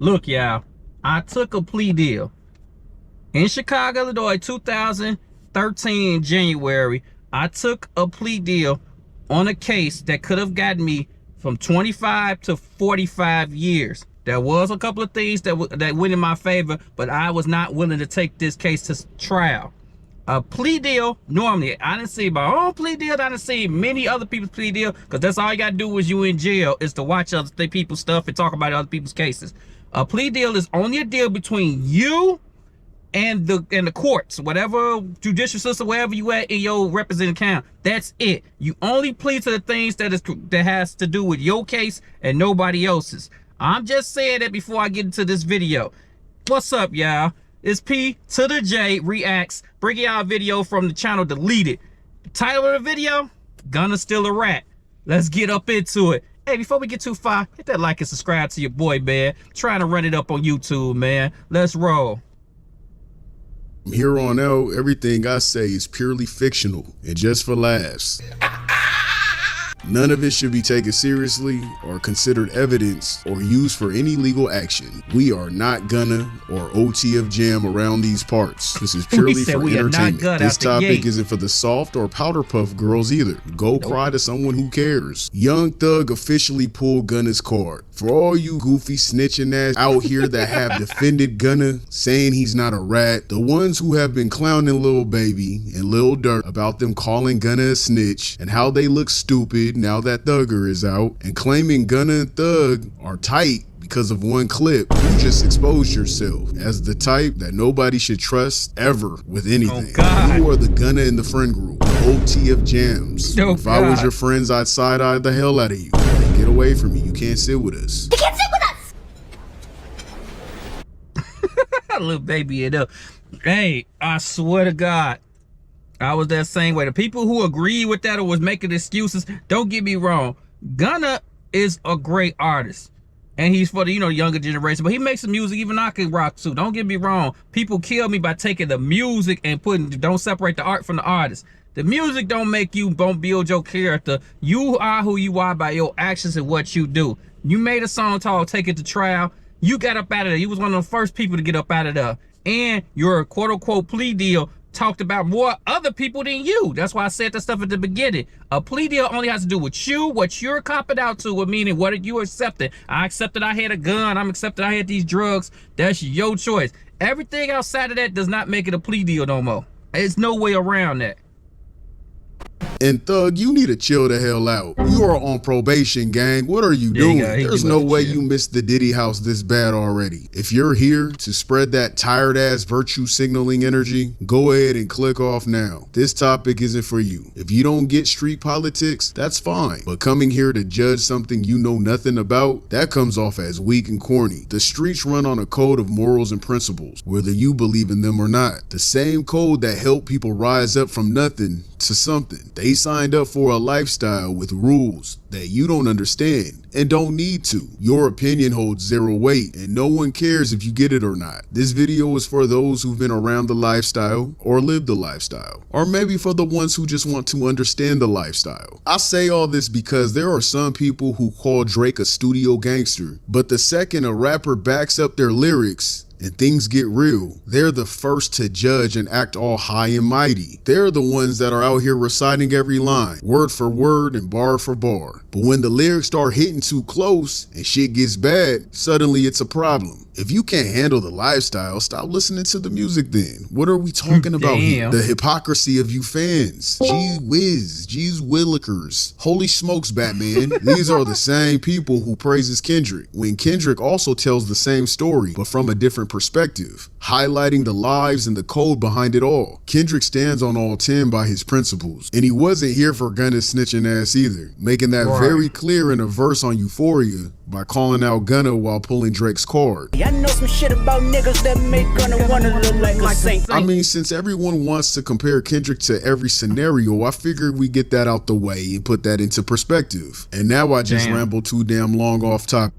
Look, y'all, I took a plea deal in Chicago, Illinois, 2013 January. I took a plea deal on a case that could have gotten me from 25 to 45 years. There was a couple of things that went in my favor, but I was not willing to take this case to trial. A plea deal, normally, I didn't see my own plea deal. I didn't see many other people's plea deal, because that's all you got to do when you in jail is to watch other people's stuff and talk about other people's cases. A plea deal is only a deal between you and the courts, whatever judicial system, wherever you at in your represented county. That's it. You only plead to the things that has to do with your case and nobody else's. I'm just saying that before I get into this video. What's up, y'all? It's P to the J Reacts, bringing y'all a video from the channel Deleted. The title of the video, Gunna Still a Rat. Let's get up into it. Hey, before we get too far, hit that like and subscribe to your boy, man. I'm trying to run it up on YouTube, man. Let's roll. From here on out, everything I say is purely fictional and just for laughs. None of it should be taken seriously or considered evidence or used for any legal action. We are not Gunna or OTF Jam around these parts. This is purely for entertainment. This topic isn't for the soft or powder puff girls either. Go cry to someone who cares. Young Thug officially pulled Gunna's card. For all you goofy snitching ass out here that have defended Gunna, saying he's not a rat, the ones who have been clowning Lil Baby and Lil Durk about them calling Gunna a snitch and how they look stupid now that Thugger is out, and claiming Gunna and Thug are tight because of one clip, you just exposed yourself as the type that nobody should trust ever with anything. You are the Gunna in the friend group, the OTF Jams. If I was your friends, I'd side-eye the hell out of you. Get away from me. You can't sit with us. You can't sit with us! Little baby it up. Hey, I swear to God, I was that same way. The people who agree with that or was making excuses, don't get me wrong. Gunna is a great artist. And he's for the, younger generation. But he makes some music even I can rock too. Don't get me wrong. People kill me by taking the music and don't separate the art from the artist. The music don't make you, don't build your character. You are who you are by your actions and what you do. You made a song called Take It to Trial. You got up out of there. You was one of the first people to get up out of there. And your quote-unquote plea deal talked about more other people than you. That's why I said that stuff at the beginning. A plea deal only has to do with you, what you're copping out to, meaning what are you accepting. I accepted I had a gun. I'm accepting I had these drugs. That's your choice. Everything outside of that does not make it a plea deal no more. There's no way around that. And Thug, you need to chill the hell out. You are on probation, gang. What are you doing? There's no way you missed the Diddy house this bad already. If you're here to spread that tired ass virtue signaling energy, go ahead and click off now. This topic isn't for you. If you don't get street politics, that's fine. But coming here to judge something you know nothing about, that comes off as weak and corny. The streets run on a code of morals and principles, whether you believe in them or not. The same code that helped people rise up from nothing to something. They signed up for a lifestyle with rules that you don't understand and don't need to. Your opinion holds zero weight and no one cares if you get it or not. This video is for those who've been around the lifestyle or lived the lifestyle, or maybe for the ones who just want to understand the lifestyle. I say all this because there are some people who call Drake a studio gangster, but the second a rapper backs up their lyrics and things get real, they're the first to judge and act all high and mighty. They're the ones that are out here reciting every line, word for word and bar for bar. But when the lyrics start hitting too close and shit gets bad, suddenly it's a problem. If you can't handle the lifestyle, stop listening to the music then. What are we talking about here? The hypocrisy of you fans. Gee whiz, geez willikers. Holy smokes, Batman. These are the same people who praises Kendrick, when Kendrick also tells the same story, but from a different perspective, highlighting the lives and the code behind it all. Kendrick stands on all 10 by his principles, and he wasn't here for Gunna's snitching ass either, making that very clear in a verse on Euphoria by calling out Gunna while pulling Drake's card. I know some shit about niggas that make Gunna wanna look like a saint. I mean, since everyone wants to compare Kendrick to every scenario, I figured we get that out the way and put that into perspective. And now I just rambled too damn long off topic.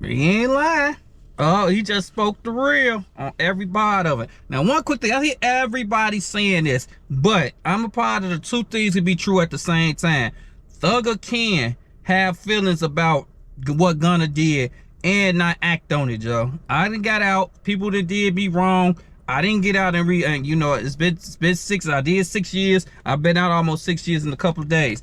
He ain't lying. Oh, he just spoke the real on every part of it. Now, one quick thing, I hear everybody saying this, but I'm a part of the two things can be true at the same time. Thugger can have feelings about what Gunna did, and not act on it, Joe. I done got out. People that did me wrong, I didn't get out and you know, it's been 6. I did 6 years. I've been out almost 6 years in a couple of days.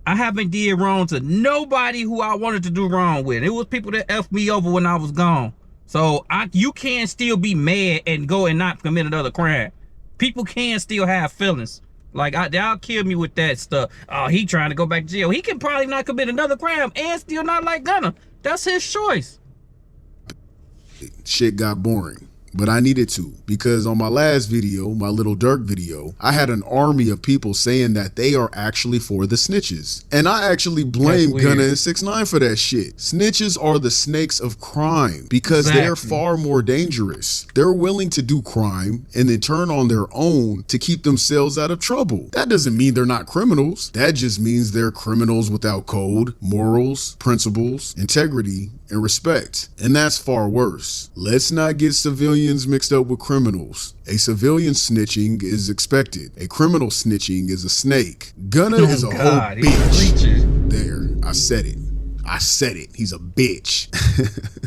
I haven't did wrong to nobody who I wanted to do wrong with. It was people that effed me over when I was gone. So you can still be mad and go and not commit another crime. People can still have feelings. Like, they'll kill me with that stuff. Oh, he trying to go back to jail. He can probably not commit another crime and still not like Gunna. That's his choice. Shit got boring. But I needed to, because on my last video, my Little Dirk video, I had an army of people saying that they are actually for the snitches. And I actually blame Gunna and 6ix9ine for that shit. Snitches are the snakes of crime because they're far more dangerous. They're willing to do crime and then turn on their own to keep themselves out of trouble. That doesn't mean they're not criminals. That just means they're criminals without code, morals, principles, integrity, and respect. And that's far worse. Let's not get civilians mixed up with criminals. A civilian snitching is expected. A criminal snitching is a snake. Gunna is a whole bitch. There, I said it. I said it. He's a bitch.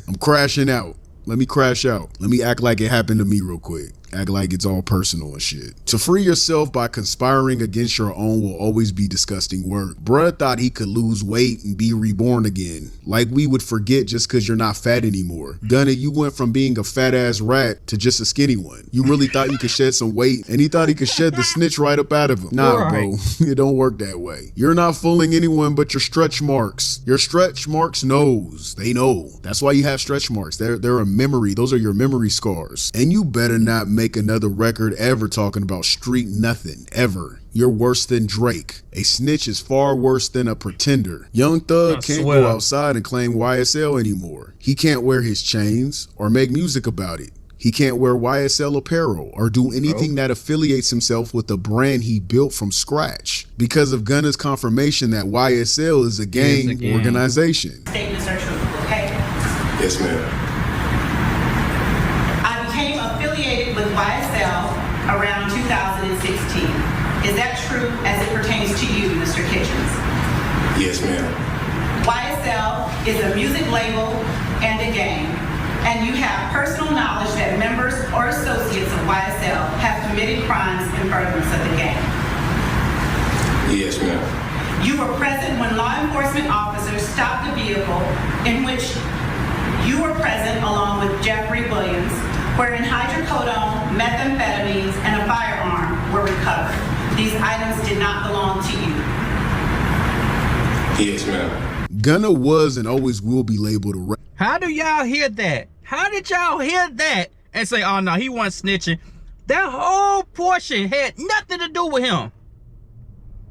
I'm crashing out. Let me crash out. Let me act like it happened to me real quick. Act like it's all personal and shit. To free yourself by conspiring against your own will always be disgusting work. Bruh thought he could lose weight and be reborn again. Like we would forget just cause you're not fat anymore. Gunna, you went from being a fat ass rat to just a skinny one. You really thought you could shed some weight, and he thought he could shed the snitch right up out of him. Nah, bro, it don't work that way. You're not fooling anyone but your stretch marks. Your stretch marks knows. They know. That's why you have stretch marks. They're a memory. Those are your memory scars. And you better not make another record ever talking about street nothing, ever. You're worse than Drake. A snitch is far worse than a pretender. Young Thug can't go outside and claim YSL anymore. He can't wear his chains or make music about it. He can't wear YSL apparel or do anything that affiliates himself with the brand he built from scratch because of Gunna's confirmation that YSL is a gang organization. Statements are true, okay? Yes, ma'am. With YSL around 2016. Is that true as it pertains to you, Mr. Kitchens? Yes, ma'am. YSL is a music label and a gang, and you have personal knowledge that members or associates of YSL have committed crimes in furtherance of the gang. Yes, ma'am. You were present when law enforcement officers stopped a vehicle in which you were present along with Jeffrey Williams, wherein hydrocodone, methamphetamines, and a firearm were recovered. These items did not belong to you. Yes, ma'am. Gunna was and always will be labeled a rat. How do y'all hear that? How did y'all hear that and say, oh no, he wasn't snitching? That whole portion had nothing to do with him.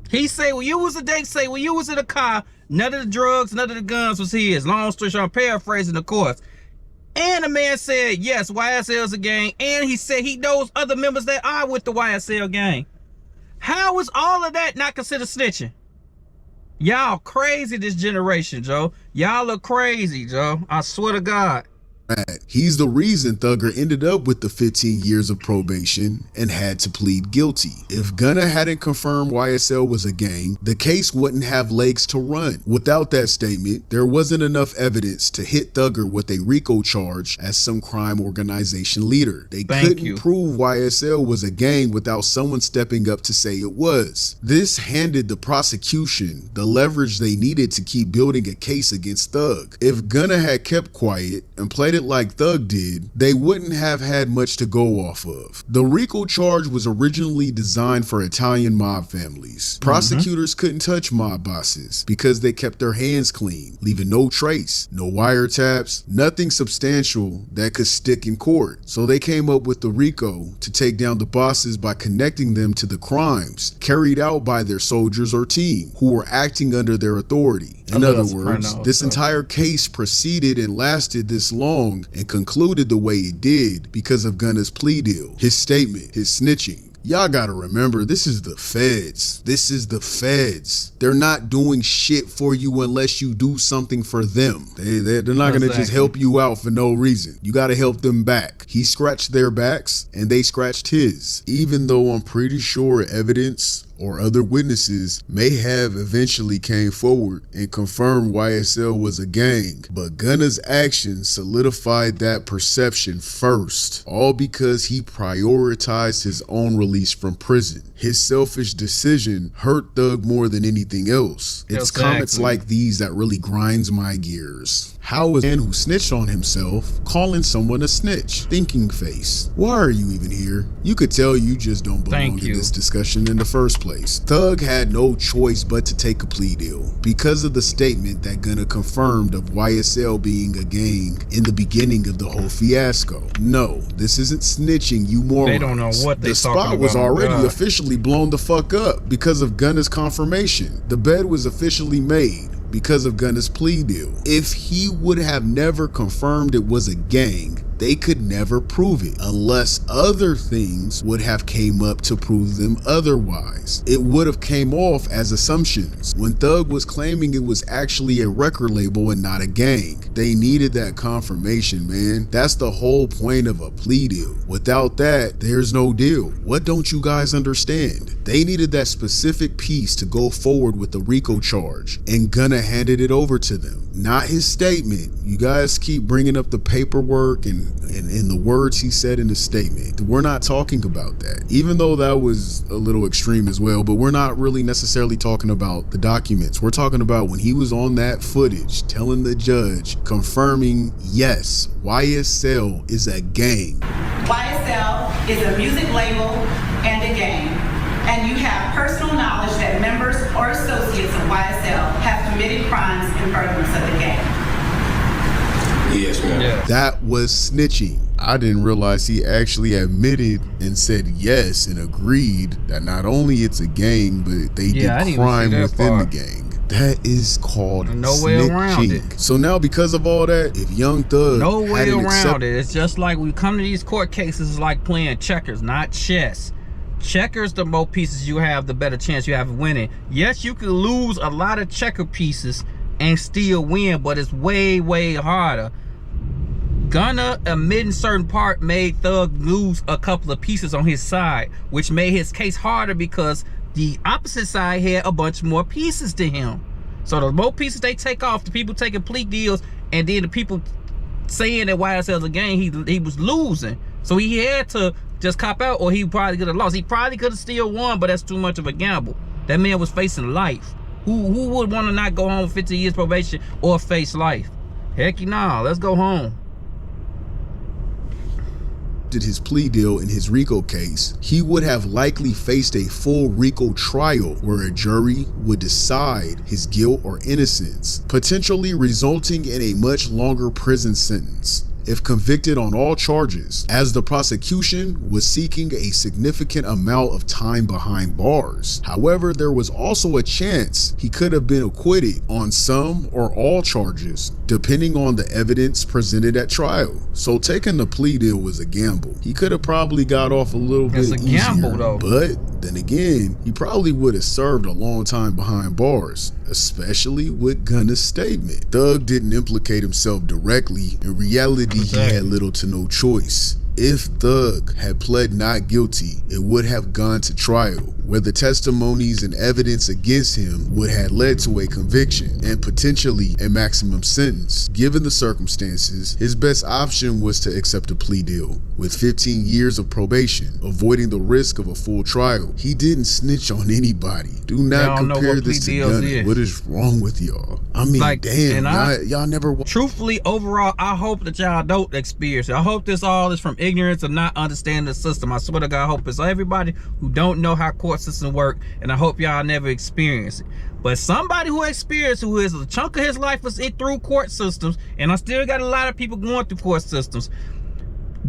He said, well, you was in the car, none of the drugs, none of the guns was his. Long story short, I'm paraphrasing, of course. And the man said, yes, YSL's a gang. And he said he knows other members that are with the YSL gang. How is all of that not considered snitching? Y'all crazy this generation, Joe. Y'all look crazy, Joe. I swear to God. He's the reason Thugger ended up with the 15 years of probation and had to plead guilty. If Gunna hadn't confirmed YSL was a gang, the case wouldn't have legs to run. Without that statement, there wasn't enough evidence to hit Thugger with a RICO charge as some crime organization leader. They couldn't prove YSL was a gang without someone stepping up to say it was. This handed the prosecution the leverage they needed to keep building a case against Thug. If Gunna had kept quiet and played it like Thug did, they wouldn't have had much to go off of. The RICO charge was originally designed for Italian mob families. Prosecutors couldn't touch mob bosses because they kept their hands clean, leaving no trace, no wiretaps, nothing substantial that could stick in court. So they came up with the RICO to take down the bosses by connecting them to the crimes carried out by their soldiers or team who were acting under their authority. In other words, this entire case proceeded and lasted this long and concluded the way it did because of Gunna's plea deal, his statement, his snitching. Y'all gotta remember, this is the feds. This is the feds. They're not doing shit for you unless you do something for them. They're not gonna just help you out for no reason. You gotta help them back. He scratched their backs and they scratched his. Even though I'm pretty sure evidence or other witnesses may have eventually came forward and confirmed YSL was a gang, but Gunna's actions solidified that perception first, all because he prioritized his own release from prison. His selfish decision hurt Thug more than anything else. It's comments like these that really grinds my gears. How is a man who snitched on himself calling someone a snitch? Thinking face. Why are you even here? You could tell you just don't belong in this discussion in the first place. Thug had no choice but to take a plea deal because of the statement that Gunna confirmed of YSL being a gang in the beginning of the whole fiasco. No, this isn't snitching, you morons. They don't know what they talking about. The spot was already officially blown the fuck up because of Gunna's confirmation. The bed was officially made because of Gunna's plea deal. If he would have never confirmed it was a gang, they could never prove it unless other things would have came up to prove them otherwise. It would have came off as assumptions when Thug was claiming it was actually a record label and not a gang. They needed that confirmation, man. That's the whole point of a plea deal. Without that, there's no deal. What don't you guys understand? They needed that specific piece to go forward with the RICO charge, and Gunna handed it over to them, not his statement. You guys keep bringing up the paperwork and the words he said in the statement. We're not talking about that, even though that was a little extreme as well, but we're not really necessarily talking about the documents. We're talking about when he was on that footage telling the judge, confirming, yes, YSL is a gang. YSL is a music label and a gang, and you have personal knowledge that members or associates of YSL have committed crimes in furtherance of the gang. Yes, ma'am. Yeah. That was snitching. I didn't realize he actually admitted and said yes and agreed that not only it's a gang, but they did crime within the gang. That is called snitching. So now because of all that, if Young Thug no way around it. It's just like we come to these court cases, it's like playing checkers, not chess. Checkers, the more pieces you have, the better chance you have of winning. Yes, you can lose a lot of checker pieces and still win, but it's way, way harder. Gunna admitting certain part made Thug lose a couple of pieces on his side, which made his case harder because the opposite side had a bunch more pieces to him. So the more pieces they take off, the people taking plea deals, and then the people saying that YSL's a gang, he was losing. So he had to just cop out, or he probably could have lost. He probably could have still won, but that's too much of a gamble. That man was facing life. Who would want to not go home with 15 years probation or face life? Heck nah, let's go home. Did his plea deal in his RICO case, he would have likely faced a full RICO trial where a jury would decide his guilt or innocence, potentially resulting in a much longer prison sentence if convicted on all charges, as the prosecution was seeking a significant amount of time behind bars. However, there was also a chance he could have been acquitted on some or all charges, depending on the evidence presented at trial. So taking the plea deal was a gamble. He could have probably got off a little bit easier, gamble, though. But then again, he probably would have served a long time behind bars, especially with Gunna's statement. Thug didn't implicate himself directly. In reality, he had little to no choice. If Thug had pled not guilty, it would have gone to trial, where the testimonies and evidence against him would have led to a conviction and potentially a maximum sentence. Given the circumstances, his best option was to accept a plea deal with 15 years of probation, avoiding the risk of a full trial. He didn't snitch on anybody. Do not compare this to Gunna. What is wrong with y'all? I mean, like, damn, y'all never... Truthfully, overall, I hope that y'all don't experience it. I hope this all is from ignorance of not understanding the system. I swear to God, I hope it's everybody who don't know how court system work, and I hope y'all never experience it. But somebody who experienced, who is a chunk of his life was through court systems, and I still got a lot of people going through court systems.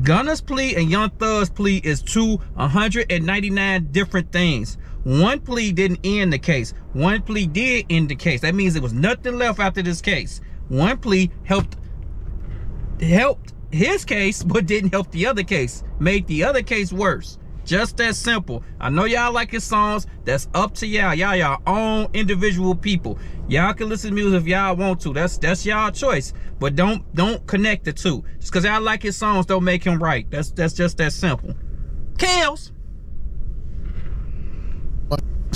Gunna's plea and Young Thug's plea is 199 different things. One plea didn't end the case. One plea did end the case. That means there was nothing left after this case. One plea helped his case, but didn't help the other case. Made the other case worse. Just that simple. I know y'all like his songs. That's up to y'all. Y'all own individual people. Y'all can listen to music if y'all want to. That's y'all choice. But don't connect the two. Just because y'all like his songs don't make him right. That's just that simple. Kales.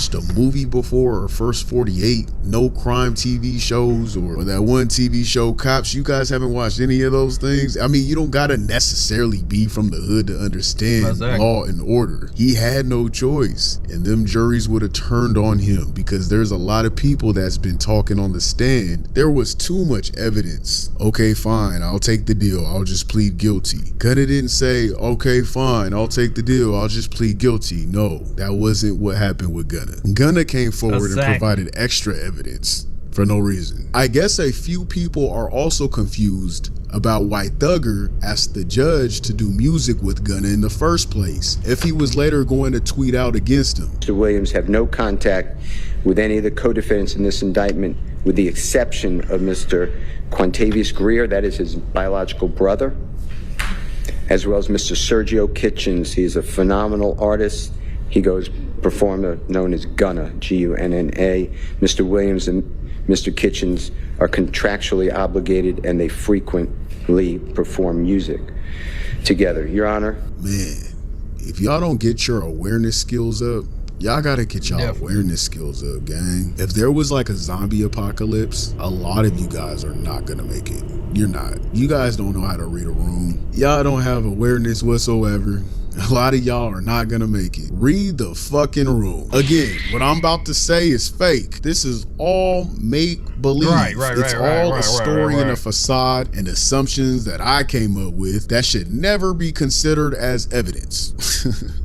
watched a movie before or First 48, no crime TV shows, or that one TV show Cops? You guys haven't watched any of those things? I mean, you don't gotta necessarily be from the hood to understand law and order. He had no choice, and them juries would have turned on him because there's a lot of people that's been talking on the stand. There was too much evidence. Okay, fine, I'll take the deal, I'll just plead guilty. Gunna didn't say, okay, fine, I'll take the deal, I'll just plead guilty. No, that wasn't what happened with Gunna. Gunna came forward and provided extra evidence for no reason. I guess a few people are also confused about why Thugger asked the judge to do music with Gunna in the first place, if he was later going to tweet out against him. Mr. Williams have no contact with any of the co-defendants in this indictment, with the exception of Mr. Quantavious Greer, that is his biological brother, as well as Mr. Sergio Kitchens. He's a phenomenal artist. He goes performer known as Gunna, G-U-N-N-A. Mr. Williams and Mr. Kitchens are contractually obligated, and they frequently perform music together. Your Honor. Man, if y'all don't get your awareness skills up, y'all gotta get y'all awareness skills up, gang. If there was like a zombie apocalypse, a lot of you guys are not gonna make it. You're not. You guys don't know how to read a room. Y'all don't have awareness whatsoever. A lot of y'all are not gonna make it. Read the fucking room. Again, what I'm about to say is fake. This is all make-believe. It's all a story and a facade and assumptions that I came up with that should never be considered as evidence.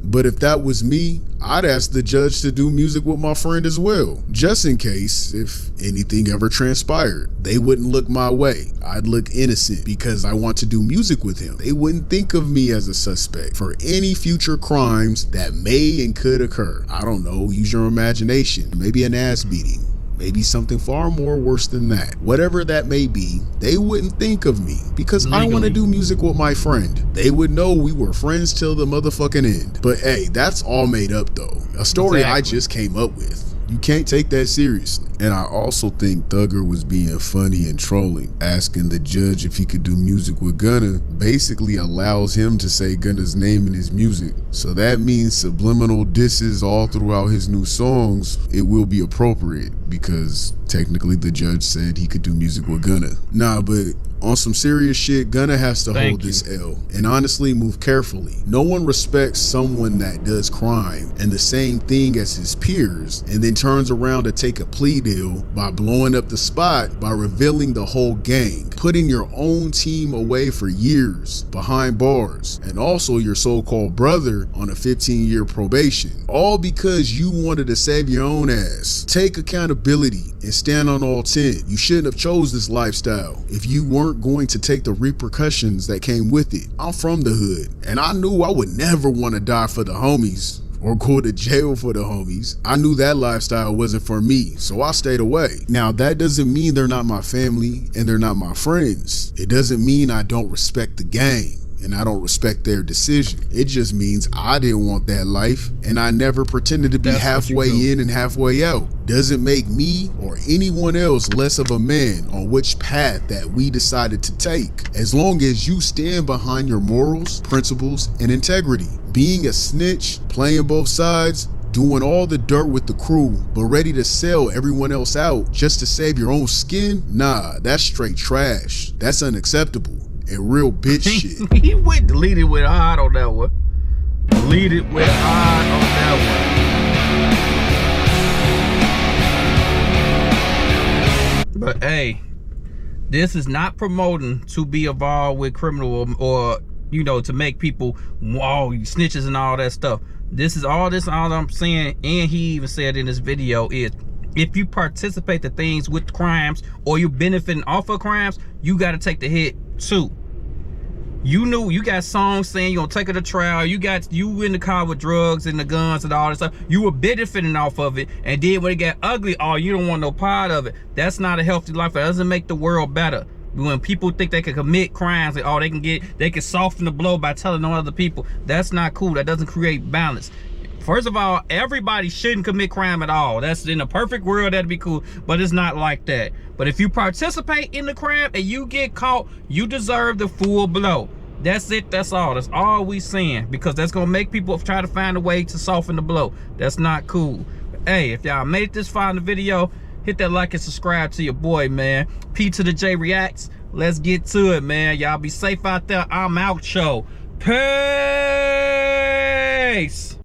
But if that was me, I'd ask the judge to do music with my friend as well, just in case if anything ever transpired. They wouldn't look my way. I'd look innocent because I want to do music with him. They wouldn't think of me as a suspect for any future crimes that may and could occur. I don't know, use your imagination. Maybe an ass beating. Maybe something far more worse than that. Whatever that may be, they wouldn't think of me because I want to do music with my friend. They would know we were friends till the motherfucking end. But hey, that's all made up though. A story I just came up with. You can't take that seriously. And I also think Thugger was being funny and trolling. Asking the judge if he could do music with Gunna basically allows him to say Gunna's name in his music. So that means subliminal disses all throughout his new songs, it will be appropriate because technically the judge said he could do music with Gunna. Nah, but on some serious shit, Gunna has to hold this L and honestly move carefully. No one respects someone that does crime and the same thing as his peers and then turns around to take a plea deal by blowing up the spot by revealing the whole gang, putting your own team away for years behind bars, and also your so-called brother on a 15-year probation, all because you wanted to save your own ass. Take accountability and stand on all 10. You shouldn't have chose this lifestyle if you weren't going to take the repercussions that came with it. I'm from the hood, and I knew I would never want to die for the homies or go to jail for the homies. I knew that lifestyle wasn't for me, so I stayed away. Now, that doesn't mean they're not my family and they're not my friends. It doesn't mean I don't respect the gang and I don't respect their decision. It just means I didn't want that life and I never pretended to be halfway in and halfway out. Doesn't make me or anyone else less of a man on which path that we decided to take, as long as you stand behind your morals, principles, and integrity. Being a snitch, playing both sides, doing all the dirt with the crew, but ready to sell everyone else out just to save your own skin? Nah, that's straight trash. That's unacceptable and real bitch shit. He went deleted with odd on that one. Deleted with odd on that one. But hey, this is not promoting to be involved with criminal or you know, to make people snitches and all that stuff. All I'm saying, and he even said in this video, is if you participate in things with crimes or you're benefiting off of crimes, you got to take the hit too. You got songs saying you're gonna take her to trial, you in the car with drugs and the guns and all that stuff, you were benefiting off of it, and then when it got ugly, you don't want no part of it. That's not a healthy life. That doesn't make the world better. When people think they can commit crimes, they can soften the blow by telling on other people, that's not cool. That doesn't create balance. First of all, everybody shouldn't commit crime at all. That's in a perfect world, that'd be cool, but it's not like that. But if you participate in the crime and you get caught, you deserve the full blow. That's it. That's all we saying, because that's gonna make people try to find a way to soften the blow. That's not cool. Hey, if y'all made it this far in the video, hit that like and subscribe to your boy, man. P to the J Reacts. Let's get to it, man. Y'all be safe out there. I'm out, show. Peace.